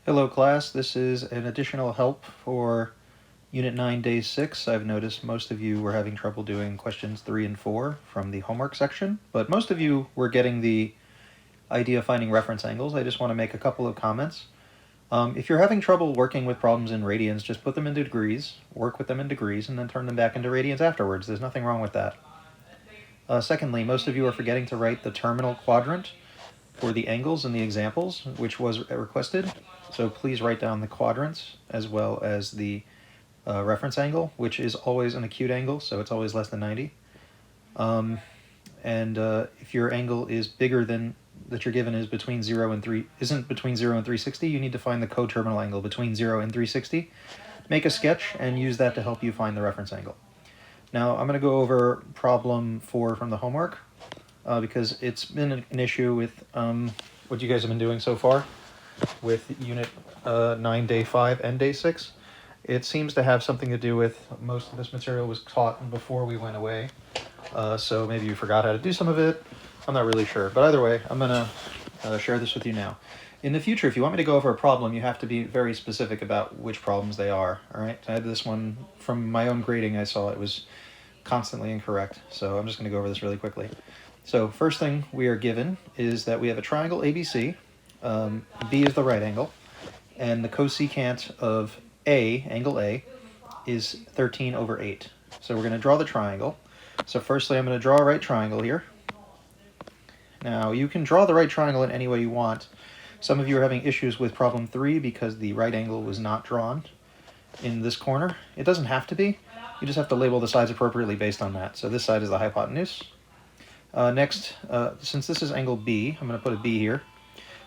Hello class, this is an additional help for Unit 9, Day 6. I've noticed most of you were having trouble doing questions 3 and 4 from the homework section, but most of you were getting the idea of finding reference angles. I just want to make a couple of comments. If you're having trouble working with problems in radians, just put them into degrees, work with them in degrees, and then turn them back into radians afterwards. There's nothing wrong with that. Secondly, most of you are forgetting to write the terminal quadrant for the angles in the examples, which was requested. So please write down the quadrants as well as the reference angle, which is always an acute angle, so it's always less than 90. If your angle is bigger than that you're given is between 0 and 3, isn't between 0 and 360, you need to find the coterminal angle between 0 and 360. Make a sketch and use that to help you find the reference angle. Now I'm going to go over problem 4 from the homework because it's been an issue with what you guys have been doing so far with Unit 9, Day 5 and Day 6. It seems to have something to do with most of this material was taught before we went away, so maybe you forgot how to do some of it. I'm not really sure, but either way, I'm going to share this with you now. In the future, if you want me to go over a problem, you have to be very specific about which problems they are, all right? I had this one from my own grading. I saw it was constantly incorrect, so I'm just going to go over this really quickly. So first thing we are given is that we have a triangle ABC. B is the right angle, and the cosecant of A, angle A, is 13 over 8. So we're going to draw the triangle. So firstly, I'm going to draw a right triangle here. Now, you can draw the right triangle in any way you want. Some of you are having issues with problem 3 because the right angle was not drawn in this corner. It doesn't have to be. You just have to label the sides appropriately based on that. So this side is the hypotenuse. Next, since this is angle B, I'm going to put a B here.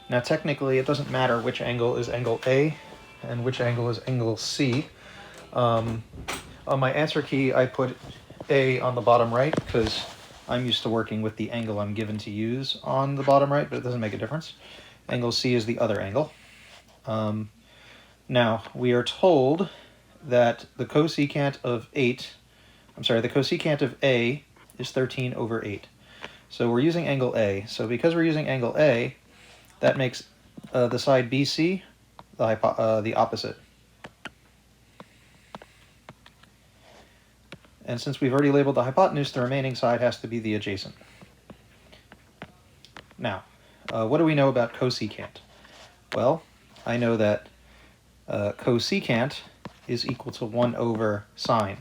Now technically it doesn't matter which angle is angle A and which angle is angle C. On my answer key I put A on the bottom right because I'm used to working with the angle I'm given to use on the bottom right, but it doesn't make a difference. Angle C is the other angle. Now we are told that the cosecant of the cosecant of A is 13 over 8. So we're using angle A. So because we're using angle A, that makes the side BC the opposite. And since we've already labeled the hypotenuse, the remaining side has to be the adjacent. Now, what do we know about cosecant? Well, I know that cosecant is equal to 1 over sine.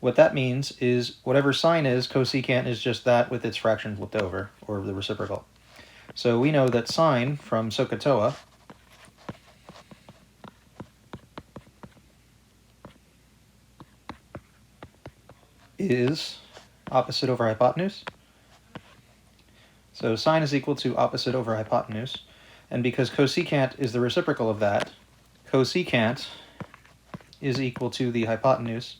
What that means is whatever sine is, cosecant is just that with its fraction flipped over, or the reciprocal. So we know that sine from SOHCAHTOA is opposite over hypotenuse. So sine is equal to opposite over hypotenuse. And because cosecant is the reciprocal of that, cosecant is equal to the hypotenuse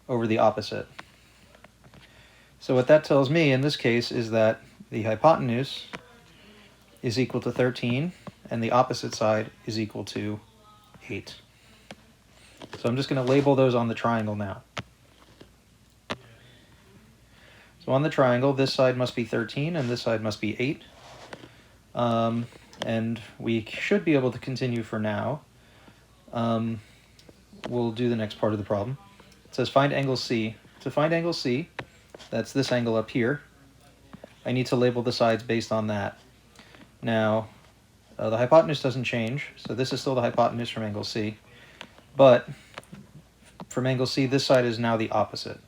over the opposite. So what that tells me in this case is that the hypotenuse is equal to 13, and the opposite side is equal to 8. So I'm just going to label those on the triangle now. So on the triangle, this side must be 13, and this side must be 8. And we should be able to continue for now. We'll do the next part of the problem. It says find angle C. To find angle C, that's this angle up here, I need to label the sides based on that. Now, the hypotenuse doesn't change, so this is still the hypotenuse from angle C. But from angle C, this side is now the opposite.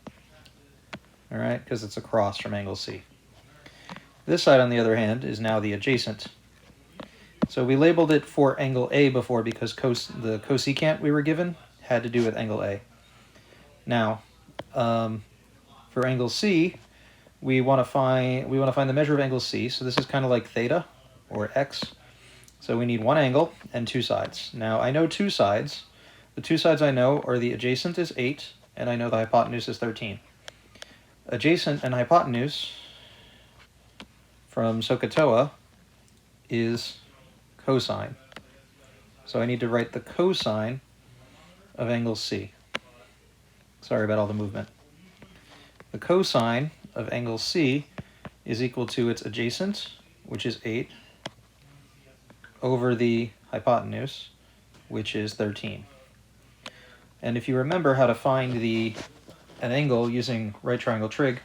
All right, because it's across from angle C. This side, on the other hand, is now the adjacent. So we labeled it for angle A before because the cosecant we were given had to do with angle A. Now, for angle C, we want to find the measure of angle C. So this is kind of like theta or x. So we need one angle and two sides. Now I know two sides. The two sides I know are the adjacent is 8, and I know the hypotenuse is 13. Adjacent and hypotenuse from SOHCAHTOA is cosine. So I need to write the cosine of angle C. Sorry about all the movement. The cosine of angle C is equal to its adjacent, which is 8, over the hypotenuse, which is 13. And if you remember how to find an angle using right triangle trig,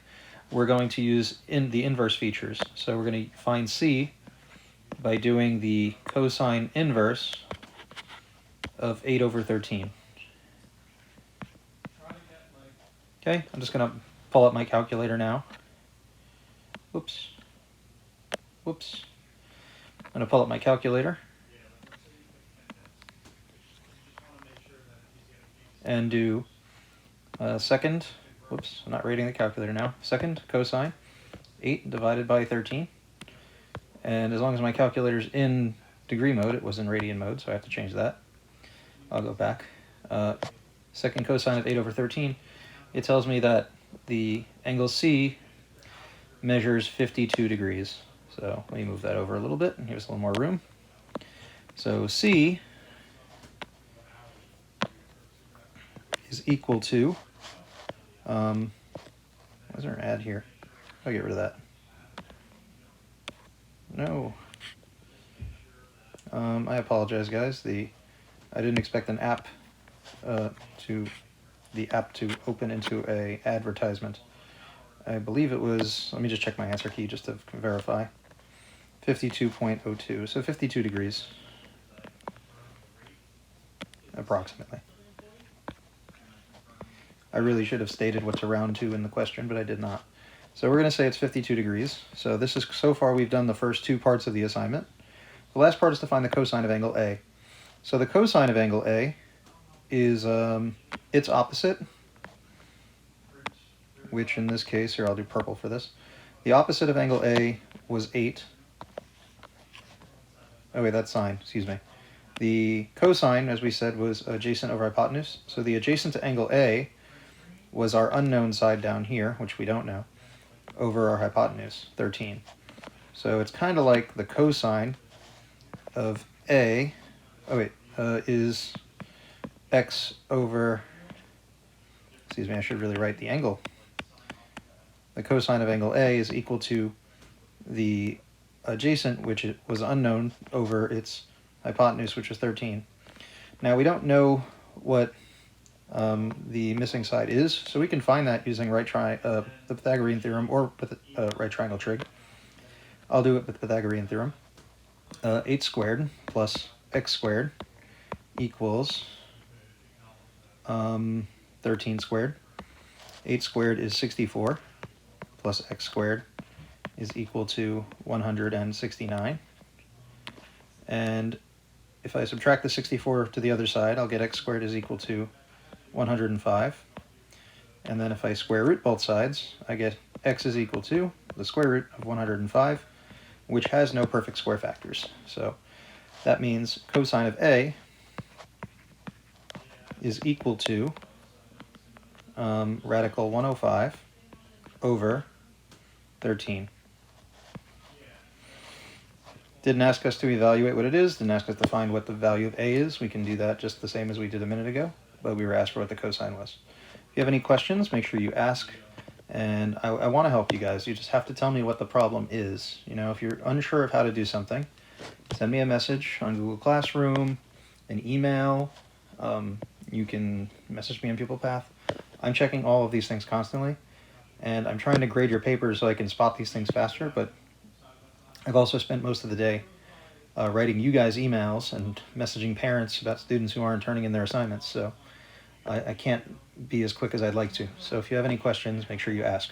we're going to use the inverse features. So we're going to find C by doing the cosine inverse of 8 over 13. Okay, I'm just going to pull up my calculator now. Whoops. Whoops. I'm going to pull up my calculator and do second, whoops, I'm not reading the calculator now, second cosine 8 divided by 13. And as long as my calculator's in degree mode, it was in radian mode, so I have to change that. I'll go back. Second cosine of 8 over 13, it tells me that the angle C measures 52 degrees. So let me move that over a little bit and give us a little more room. So C is equal to, why is there an add here? I'll get rid of that. No. I apologize, guys. I didn't expect an app to open into a advertisement. I believe it was, let me just check my answer key just to verify. 52.02, so 52 degrees, approximately. I really should have stated what to round to in the question, but I did not. So we're going to say it's 52 degrees. So this is, so far we've done the first two parts of the assignment. The last part is to find the cosine of angle A. So the cosine of angle A is its opposite, which in this case, here I'll do purple for this. The opposite of angle A was 8. Oh wait, that's sine, excuse me. The cosine, as we said, was adjacent over hypotenuse. So the adjacent to angle A was our unknown side down here, which we don't know, over our hypotenuse, 13. So it's kind of like the cosine of A, is x over, excuse me, I should really write the angle. The cosine of angle A is equal to the adjacent, which was unknown, over its hypotenuse, which was 13. Now we don't know what the missing side is, so we can find that using the Pythagorean theorem or with right triangle trig. I'll do it with the Pythagorean theorem. 8 squared plus x squared equals 13 squared. 8 squared is 64 plus x squared is equal to 169. And if I subtract the 64 to the other side, I'll get x squared is equal to 105. And then if I square root both sides, I get x is equal to the square root of 105, which has no perfect square factors. So that means cosine of A is equal to radical 105 over 13. Didn't ask us to evaluate what it is, didn't ask us to find what the value of A is. We can do that just the same as we did a minute ago, but we were asked for what the cosine was. If you have any questions, make sure you ask, and I want to help you guys. You just have to tell me what the problem is. You know, if you're unsure of how to do something, send me a message on Google Classroom, an email, you can message me on PupilPath. I'm checking all of these things constantly, and I'm trying to grade your papers so I can spot these things faster, but I've also spent most of the day writing you guys emails and messaging parents about students who aren't turning in their assignments, so I can't be as quick as I'd like to. So if you have any questions, make sure you ask.